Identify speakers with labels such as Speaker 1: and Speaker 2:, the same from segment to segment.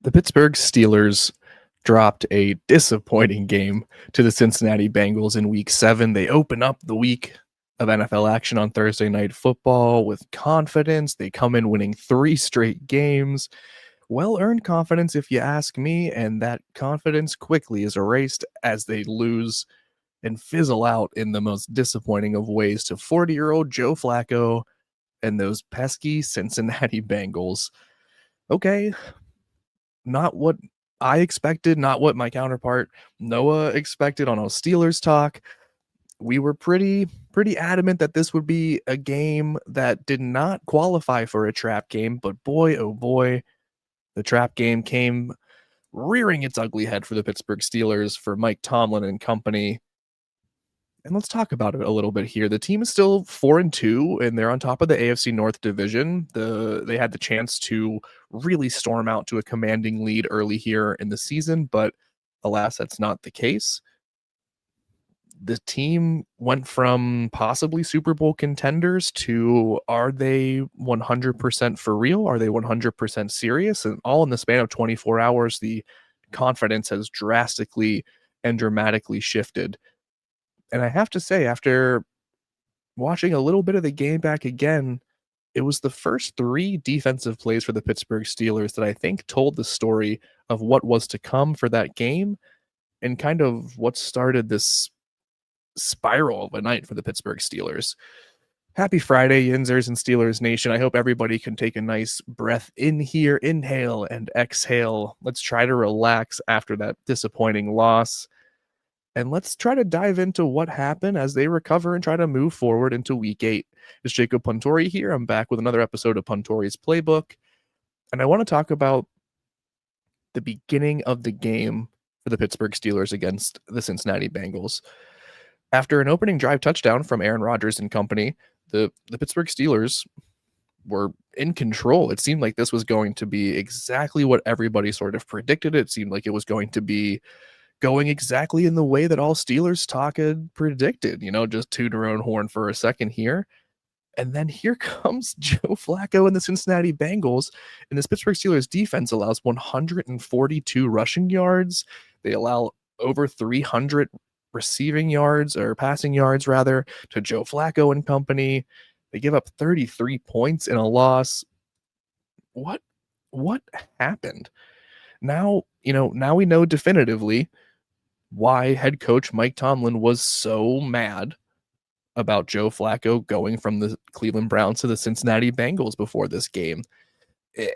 Speaker 1: The Pittsburgh Steelers dropped a disappointing game to the Cincinnati Bengals in week 7. They open up the week of NFL action on Thursday Night Football with confidence. They come in winning 3 straight games. Well-earned confidence, if you ask me, and that confidence quickly is erased as they lose and fizzle out in the most disappointing of ways to 40-year-old Joe Flacco and those pesky Cincinnati Bengals. Okay, not what I expected, not what my counterpart Noah expected on our Steelers talk. We were pretty adamant that this would be a game that did not qualify for a trap game, but boy, oh boy, the trap game came rearing its ugly head for the Pittsburgh Steelers, for Mike Tomlin and company. And let's talk about it a little bit here. The team is still 4-2, and they're on top of the AFC North division. They had the chance to really storm out to a commanding lead early here in the season, but alas, that's not the case. The team went from possibly Super Bowl contenders to, are they 100% for real? Are they 100% serious? And all in the span of 24 hours, the confidence has drastically and dramatically shifted. And I have to say, after watching a little bit of the game back again, it was the first 3 defensive plays for the Pittsburgh Steelers that I think told the story of what was to come for that game and kind of what started this spiral of a night for the Pittsburgh Steelers. Happy Friday, Yinzers and Steelers Nation. I hope everybody can take a nice breath in here, inhale and exhale. Let's try to relax after that disappointing loss. And let's try to dive into what happened as they recover and try to move forward into week 8. It's Jacob Puntori here. I'm back with another episode of Puntori's Playbook. And I want to talk about the beginning of the game for the Pittsburgh Steelers against the Cincinnati Bengals. After an opening drive touchdown from Aaron Rodgers and company, the Pittsburgh Steelers were in control. It seemed like this was going to be exactly what everybody sort of predicted. It seemed like it was going to be going exactly in the way that all Steelers talk had predicted, just toot our own horn for a second here. And then here comes Joe Flacco and the Cincinnati Bengals, and this Pittsburgh Steelers defense allows 142 rushing yards. They allow over 300 receiving yards, or passing yards rather, to Joe Flacco and company. They give up 33 points in a loss. What happened? Now we know definitively why head coach Mike Tomlin was so mad about Joe Flacco going from the Cleveland Browns to the Cincinnati Bengals before this game.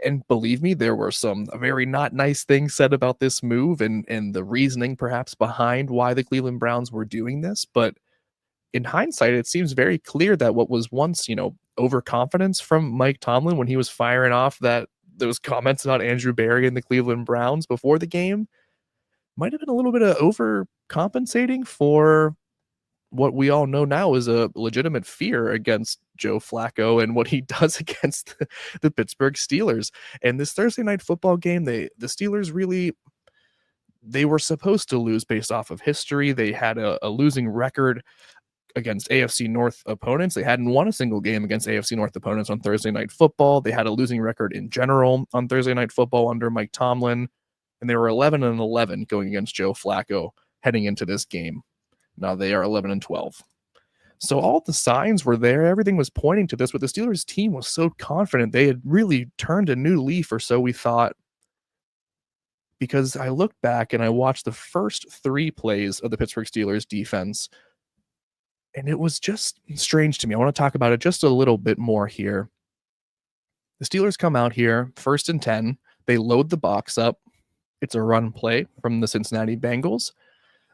Speaker 1: And believe me, there were some very not nice things said about this move and the reasoning perhaps behind why the Cleveland Browns were doing this. But in hindsight, it seems very clear that what was once, overconfidence from Mike Tomlin when he was firing off those comments about Andrew Berry and the Cleveland Browns before the game might have been a little bit of overcompensating for what we all know now is a legitimate fear against Joe Flacco and what he does against the Pittsburgh Steelers. And this Thursday Night Football game, the Steelers really, they were supposed to lose based off of history. They had a losing record against AFC North opponents. They hadn't won a single game against AFC North opponents on Thursday Night Football. They had a losing record in general on Thursday Night Football under Mike Tomlin, and they were 11-11 going against Joe Flacco heading into this game. Now they are 11-12. So all the signs were there. Everything was pointing to this, but the Steelers team was so confident. They had really turned a new leaf, or so we thought, because I looked back and I watched the first 3 plays of the Pittsburgh Steelers defense, and it was just strange to me. I want to talk about it just a little bit more here. The Steelers come out here, 1st and 10. They load the box up. It's a run play from the Cincinnati Bengals.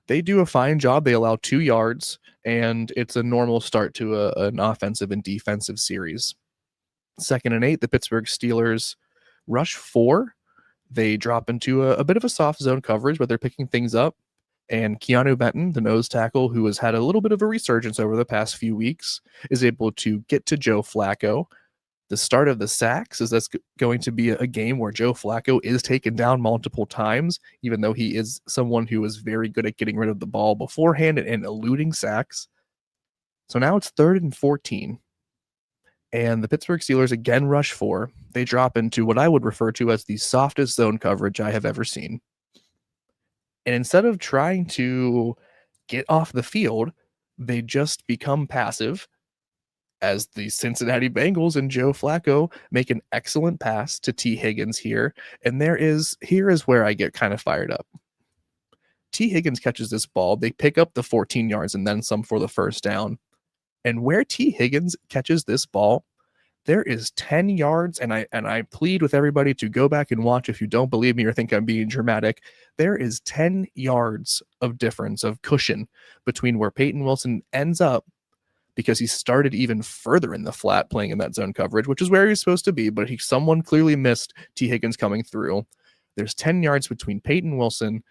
Speaker 1: They do a fine job. They allow 2 yards, and it's a normal start to an offensive and defensive series. 2nd and 8, the Pittsburgh Steelers rush 4. They drop into a bit of a soft zone coverage, but they're picking things up. And Keanu Benton, the nose tackle, who has had a little bit of a resurgence over the past few weeks, is able to get to Joe Flacco. The start of the sacks is that's going to be a game where Joe Flacco is taken down multiple times, even though he is someone who is very good at getting rid of the ball beforehand and eluding sacks. So now it's 3rd and 14. And the Pittsburgh Steelers again rush 4. They drop into what I would refer to as the softest zone coverage I have ever seen. And instead of trying to get off the field, they just become passive as the Cincinnati Bengals and Joe Flacco make an excellent pass to T. Higgins here. And here is where I get kind of fired up. T. Higgins catches this ball. They pick up the 14 yards and then some for the first down. And where T. Higgins catches this ball, there is 10 yards, and I plead with everybody to go back and watch if you don't believe me or think I'm being dramatic. There is 10 yards of difference, of cushion, between where Peyton Wilson ends up, because he started even further in the flat playing in that zone coverage, which is where he's supposed to be, but someone clearly missed T. Higgins coming through. There's 10 yards between Peyton Wilson,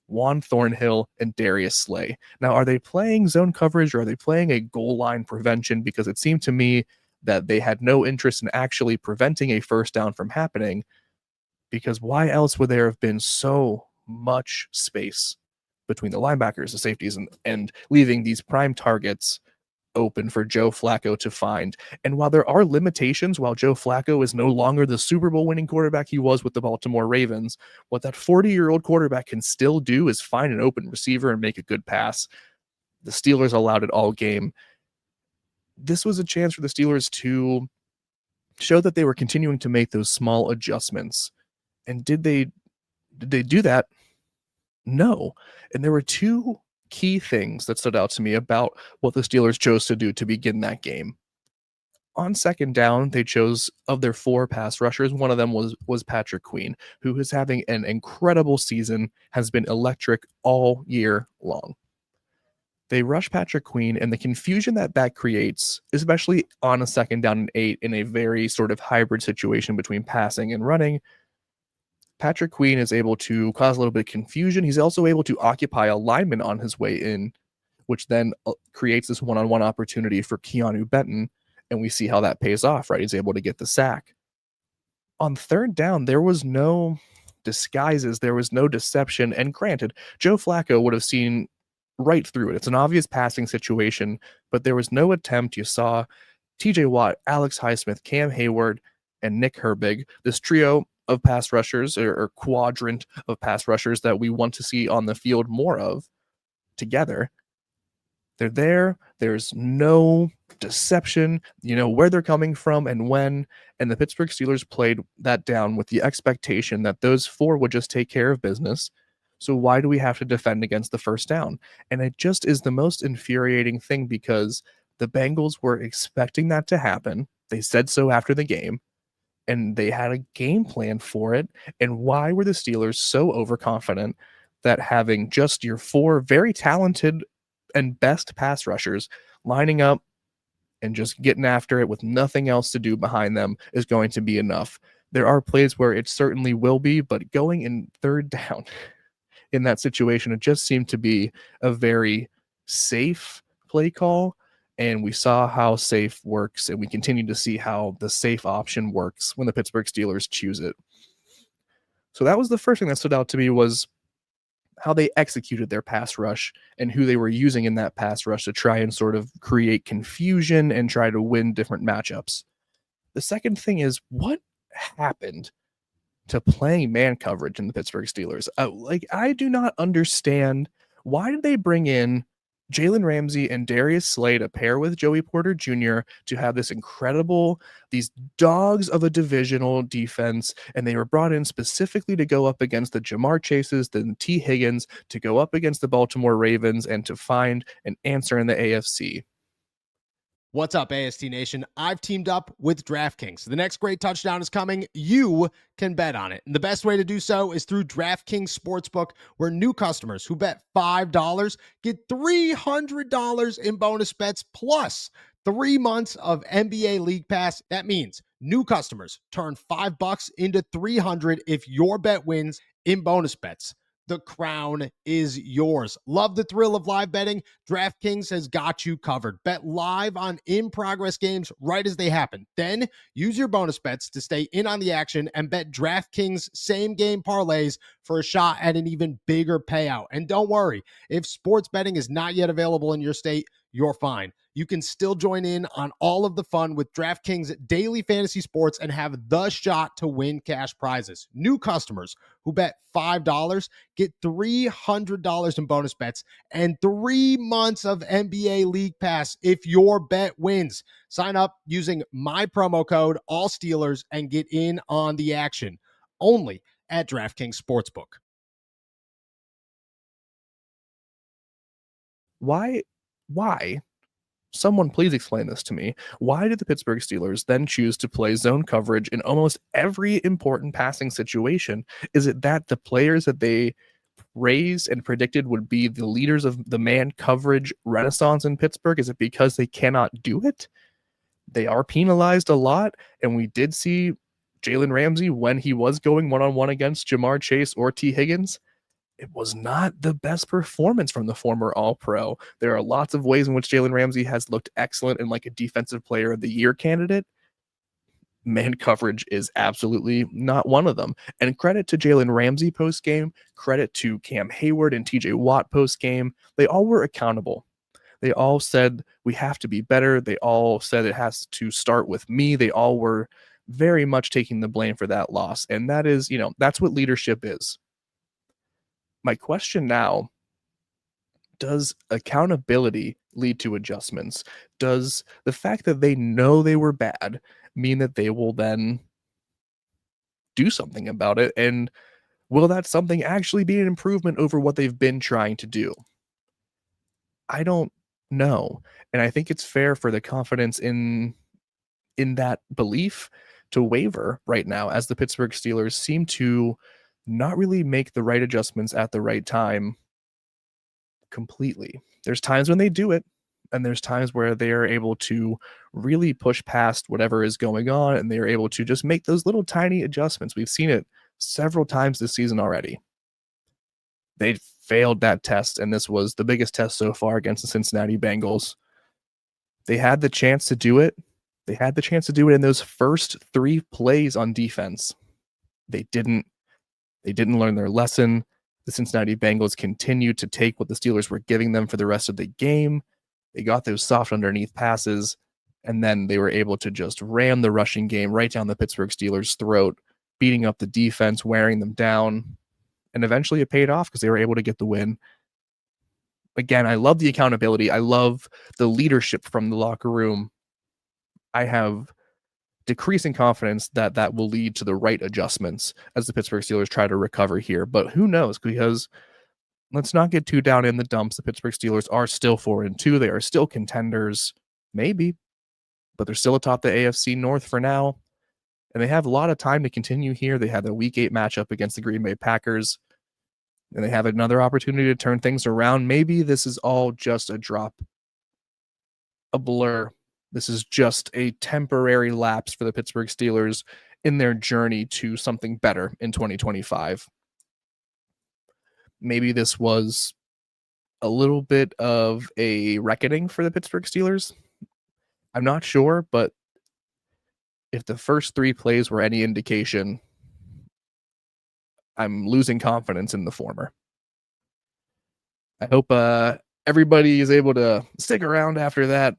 Speaker 1: Juan Thornhill, and Darius Slay. Now, are they playing zone coverage or are they playing a goal line prevention? Because it seemed to me that they had no interest in actually preventing a first down from happening, because why else would there have been so much space between the linebackers, the safeties, and leaving these prime targets open for Joe Flacco to find? And while there are limitations, while Joe Flacco is no longer the Super Bowl winning quarterback he was with the Baltimore Ravens, what that 40-year-old quarterback can still do is find an open receiver and make a good pass. The Steelers allowed it all game. This was a chance for the Steelers to show that they were continuing to make those small adjustments. And did they do that? No. And there were two key things that stood out to me about what the Steelers chose to do to begin that game. On second down, they chose, of their 4 pass rushers, one of them was Patrick Queen, who is having an incredible season, has been electric all year long. They rush Patrick Queen, and the confusion that creates, especially on a second down and 8 in a very sort of hybrid situation between passing and running, Patrick Queen is able to cause a little bit of confusion. He's also able to occupy a lineman on his way in, which then creates this one-on-one opportunity for Keanu Benton, and we see how that pays off, right? He's able to get the sack. On third down, there was no disguises, there was no deception, and granted, Joe Flacco would have seen right through it. It's an obvious passing situation, but there was no attempt. You saw TJ Watt, Alex Highsmith, Cam Hayward, and Nick Herbig, this trio of pass rushers, or quadrant of pass rushers that we want to see on the field more of together. They're there. There's no deception, where they're coming from and when. And the Pittsburgh Steelers played that down with the expectation that those 4 would just take care of business. So why do we have to defend against the first down? And it just is the most infuriating thing, because the Bengals were expecting that to happen. They said so after the game, and they had a game plan for it. And why were the Steelers so overconfident that having just your 4 very talented and best pass rushers lining up and just getting after it with nothing else to do behind them is going to be enough? There are plays where it certainly will be, but going in third down in that situation, it just seemed to be a very safe play call. And we saw how safe works, and we continue to see how the safe option works when the Pittsburgh Steelers choose it. So that was the first thing that stood out to me, was how they executed their pass rush and who they were using in that pass rush to try and sort of create confusion and try to win different matchups. The second thing is, what happened to playing man coverage in the Pittsburgh Steelers? I do not understand, why did they bring in Jalen Ramsey and Darius Slay to pair with Joey Porter Jr. to have these dogs of a divisional defense, and they were brought in specifically to go up against the Jamar Chases, the T. Higgins, to go up against the Baltimore Ravens and to find an answer in the AFC.
Speaker 2: What's up, AST Nation? I've teamed up with DraftKings. The next great touchdown is coming. You can bet on it. And the best way to do so is through DraftKings Sportsbook, where new customers who bet $5 get $300 in bonus bets plus 3 months of NBA League Pass. That means new customers turn $5 into $300 if your bet wins in bonus bets. The crown is yours. Love the thrill of live betting? DraftKings has got you covered. Bet live on in-progress games right as they happen. Then use your bonus bets to stay in on the action and bet DraftKings same-game parlays for a shot at an even bigger payout. And don't worry, if sports betting is not yet available in your state, you're fine. you can still join in on all of the fun with DraftKings daily fantasy sports and have the shot to win cash prizes. New customers who bet $5 get $300 in bonus bets and 3 months of NBA League Pass if your bet wins. Sign up using my promo code ALLSteelers and get in on the action. Only at DraftKings Sportsbook.
Speaker 1: Why? Someone please explain this to me. Why did the Pittsburgh Steelers then choose to play zone coverage in almost every important passing situation? Is it that the players that they raised and predicted would be the leaders of the man coverage renaissance in Pittsburgh? Is it because they cannot do it? They are penalized a lot, and we did see Jalen Ramsey when he was going one-on-one against Jamar Chase or T. Higgins. It was not the best performance from the former All-Pro. There are lots of ways in which Jalen Ramsey has looked excellent and like a defensive player of the year candidate. Man coverage is absolutely not one of them. And credit to Jalen Ramsey post-game, credit to Cam Hayward and TJ Watt post-game. They all were accountable. They all said, we have to be better. They all said it has to start with me. They all were very much taking the blame for that loss. And that is, that's what leadership is. My question now, does accountability lead to adjustments? Does the fact that they know they were bad mean that they will then do something about it? And will that something actually be an improvement over what they've been trying to do? I don't know. And I think it's fair for the confidence in that belief to waver right now, as the Pittsburgh Steelers seem to not really make the right adjustments at the right time completely. There's times when they do it, and there's times where they are able to really push past whatever is going on, and they are able to just make those little tiny adjustments. We've seen it several times this season already. They failed that test, and this was the biggest test so far against the Cincinnati Bengals. They had the chance to do it. They had the chance to do it in those first 3 plays on defense. They didn't. They didn't learn their lesson. The Cincinnati Bengals continued to take what the Steelers were giving them for the rest of the game. They got those soft underneath passes, and then they were able to just ram the rushing game right down the Pittsburgh Steelers' throat, beating up the defense, wearing them down, and eventually it paid off because they were able to get the win. Again, I love the accountability. I love the leadership from the locker room. I have decreasing confidence that that will lead to the right adjustments as the Pittsburgh Steelers try to recover here. But who knows? Because let's not get too down in the dumps. The Pittsburgh Steelers are still 4-2. They are still contenders, maybe, but they're still atop the AFC North for now. And they have a lot of time to continue here. They have a Week 8 matchup against the Green Bay Packers, and they have another opportunity to turn things around. Maybe this is all just a drop, a blur. This is just a temporary lapse for the Pittsburgh Steelers in their journey to something better in 2025. Maybe this was a little bit of a reckoning for the Pittsburgh Steelers. I'm not sure, but if the first 3 plays were any indication, I'm losing confidence in the former. I hope everybody is able to stick around after that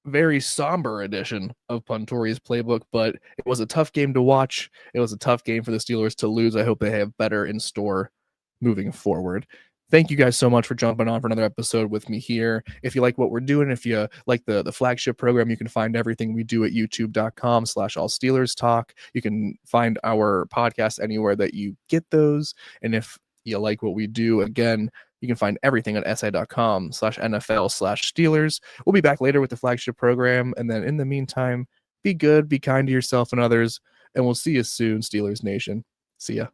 Speaker 1: very somber edition of Puntori's Playbook, but it was a tough game to watch. It was a tough game for the Steelers to lose. I hope they have better in store moving forward. Thank you guys so much for jumping on for another episode with me here. If you like what we're doing, if you like the flagship program, you can find everything we do at youtube.com/allsteelerstalk. You can find our podcast anywhere that you get those. And if you like what we do, again, you can find everything at si.com/NFL/Steelers. We'll be back later with the flagship program. And then in the meantime, be good, be kind to yourself and others, and we'll see you soon, Steelers Nation. See ya.